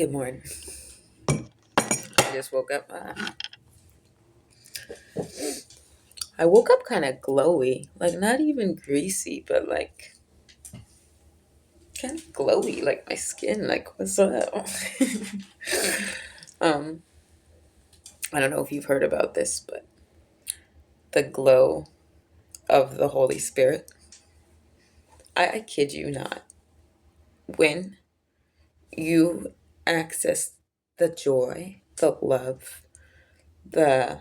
Good morning. I just woke up. I woke up kind of glowy, like not even greasy, but like kind of glowy, like my skin. Like what's up? um, I don't know if you've heard about this, but the glow of the Holy Spirit. I kid you not. When you access the joy, the love, the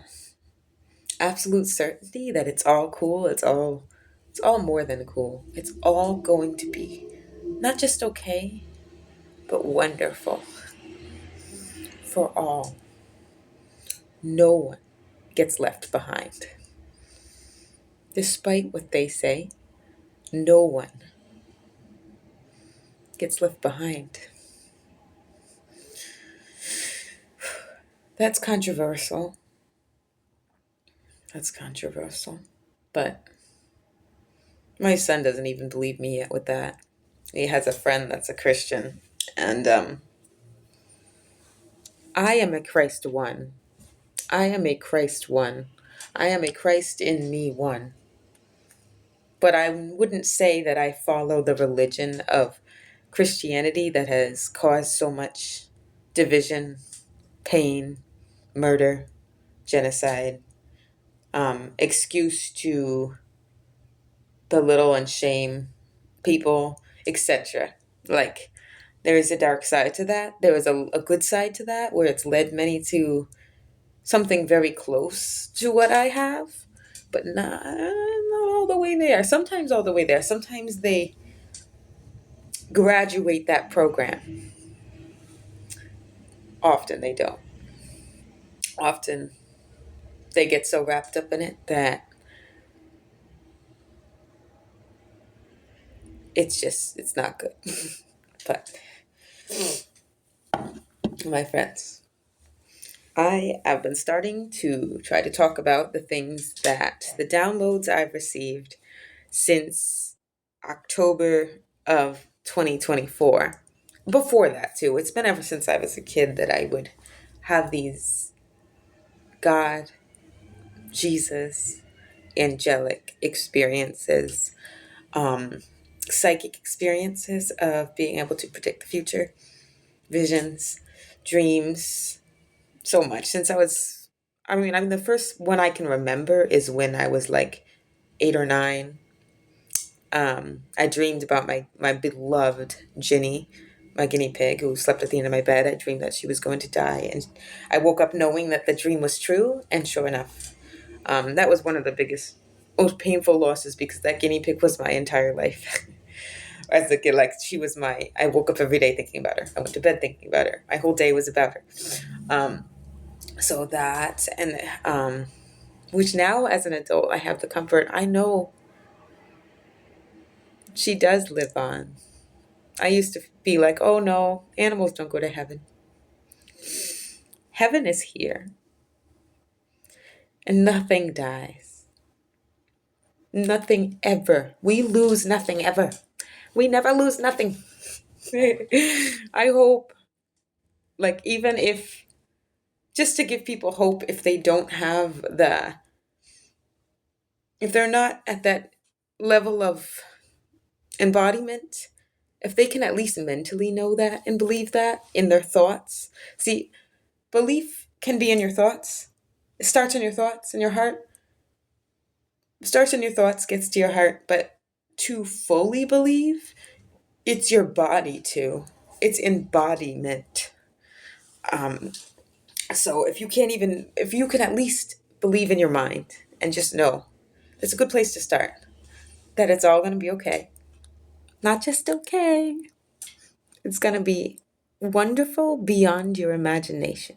absolute certainty that it's all cool, it's all more than cool. It's all going to be not just okay, but wonderful for all. No one gets left behind. Despite what they say, no one gets left behind. That's controversial. That's controversial. But my son doesn't even believe me yet with that. He has a friend that's a Christian. And I am a Christ one. I am a Christ one. I am a Christ in me one. But I wouldn't say that I follow the religion of Christianity that has caused so much division, pain, murder, genocide, excuse to belittle and shame people, etc. Like, there is a dark side to that. There is a good side to that where it's led many to something very close to what I have, but not all the way there. Sometimes all the way there. Sometimes they graduate that program. Often they don't. Often they get so wrapped up in it that it's not good. But my friends, I have been starting to try to talk about the downloads I've received since October of 2024. Before that, too. It's been ever since I was a kid that I would have these God, Jesus, angelic experiences, um, psychic experiences of being able to predict the future, visions, dreams, so much. I mean, the first one I can remember is when I was like 8 or 9. I dreamed about my beloved Ginny, my guinea pig, who slept at the end of my bed. I dreamed that she was going to die, and I woke up knowing that the dream was true. And sure enough, that was one of the biggest, most painful losses because that guinea pig was my entire life. As a kid, like she was my. I woke up every day thinking about her. I went to bed thinking about her. My whole day was about her. Um, so that and which now as an adult I have the comfort. I know she does live on. I used to be like, oh no, animals don't go to heaven. Heaven is here, and nothing dies. Nothing ever. We lose nothing ever. We never lose nothing. I hope, like, even if, just to give people hope if they don't have if they're not at that level of embodiment, if they can at least mentally know that and believe that in their thoughts. See, belief can be in your thoughts. It starts in your thoughts, in your heart. It starts in your thoughts, gets to your heart, but to fully believe, it's your body too. It's embodiment. Um, so if you can at least believe in your mind and just know, it's a good place to start, that it's all going to be okay. Not just okay. It's going to be wonderful beyond your imagination.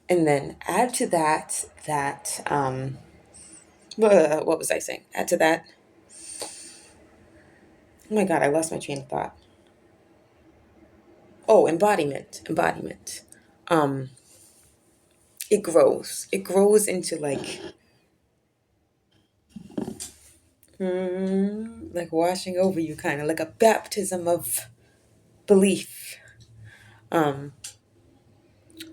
And then add to what was I saying? Add to that. Oh my God, I lost my train of thought. Oh, embodiment. Um, it grows. It grows into like washing over you, kind of like a baptism of belief. Um,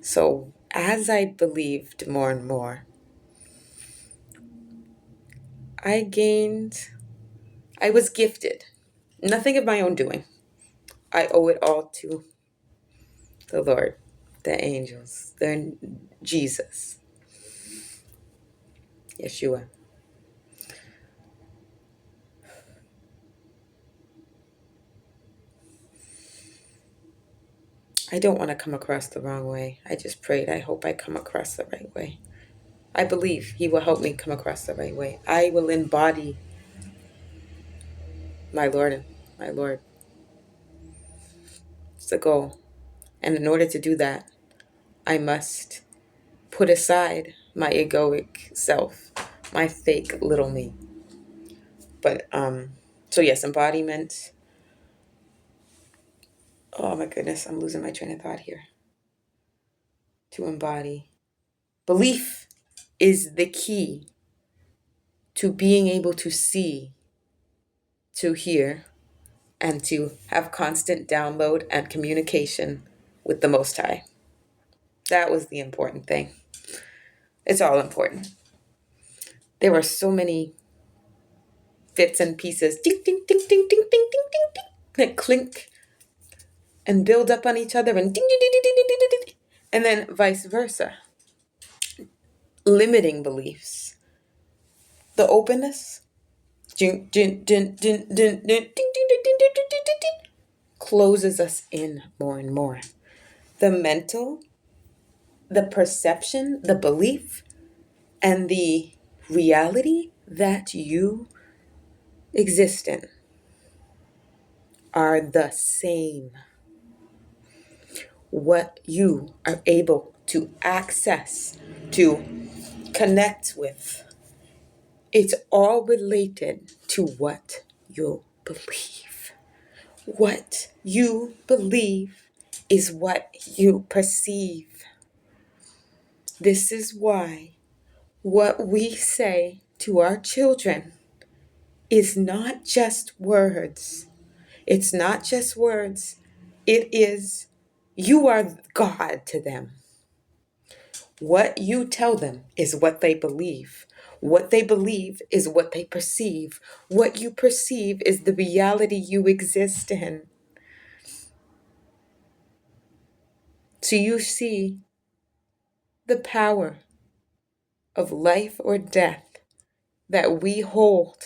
so as I believed more and more, I gained, I was gifted. Nothing of my own doing. I owe it all to the Lord, the angels, the Jesus, Yeshua. I don't want to come across the wrong way. I just prayed. I hope I come across the right way. I believe He will help me come across the right way. I will embody my Lord and my Lord. It's the goal. And in order to do that, I must put aside my egoic self, my fake little me. But so yes, embodiment. Oh my goodness, I'm losing my train of thought here. To embody. Belief is the key to being able to see, to hear, and to have constant download and communication with the Most High. That was the important thing. It's all important. There were so many bits and pieces, ding, ding, ding, ding, ding, ding, ding, ding, ding, that clink and build up on each other and ding, ding, ding, ding, ding, ding, ding, ding, and then vice versa. Limiting beliefs. The openness, ding, ding, ding, ding, ding, ding, ding, ding, ding, ding, ding, ding, ding, ding, closes us in more and more. The mental, the perception, the belief, and the reality that you exist in are the same. What you are able to access, to connect with, it's all related to what you believe. What you believe is what you perceive. This is why what we say to our children is not just words. It's not just words. It is, you are God to them. What you tell them is what they believe. What they believe is what they perceive. What you perceive is the reality you exist in. So you see the power of life or death that we hold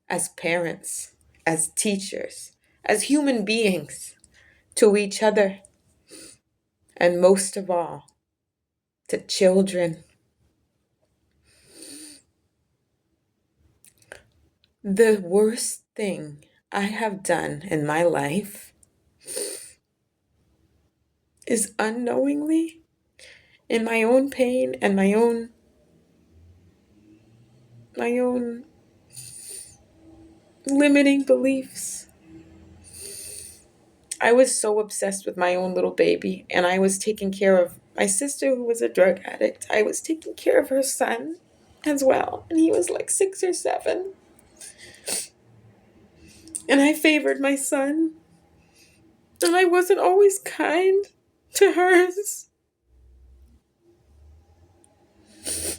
as parents, as teachers, as human beings to each other, and most of all, to children. The worst thing I have done in my life is unknowingly, in my own pain and my own limiting beliefs, I was so obsessed with my own little baby, and I was taking care of my sister who was a drug addict. I was taking care of her son as well, and he was like 6 or 7. And I favored my son, and I wasn't always kind to hers.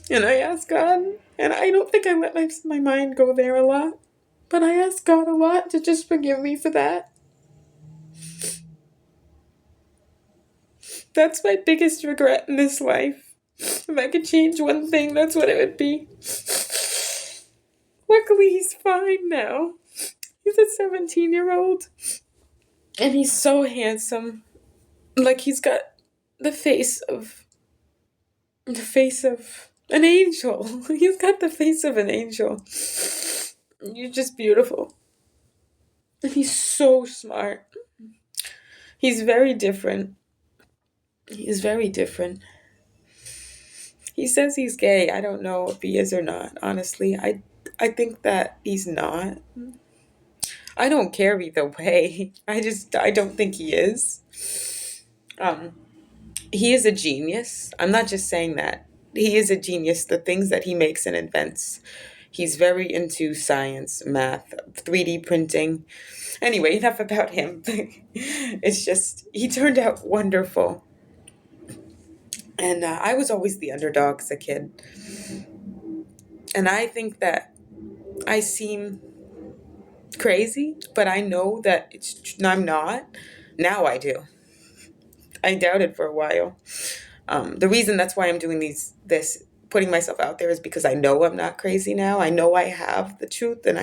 And I asked God, and I don't think I let my mind go there a lot, but I asked God a lot to just forgive me for that. That's my biggest regret in this life. If I could change one thing, that's what it would be. Luckily, he's fine now. He's a 17-year-old. And he's so handsome. Like, he's got the face of an angel. He's got the face of an angel. You're just beautiful. And he's so smart. He's very different. He's very different. He says he's gay. I don't know if he is or not, honestly. I think that he's not. I don't care either way. I don't think he is. He is a genius. I'm not just saying that. He is a genius. The things that he makes and invents. He's very into science, math, 3D printing. Anyway, enough about him. It's just, he turned out wonderful. And I was always the underdog as a kid. And I think that I seem crazy, but I know that I'm not. Now I do. I doubted for a while. The reason that's why I'm doing putting myself out there is because I know I'm not crazy now. I know I have the truth and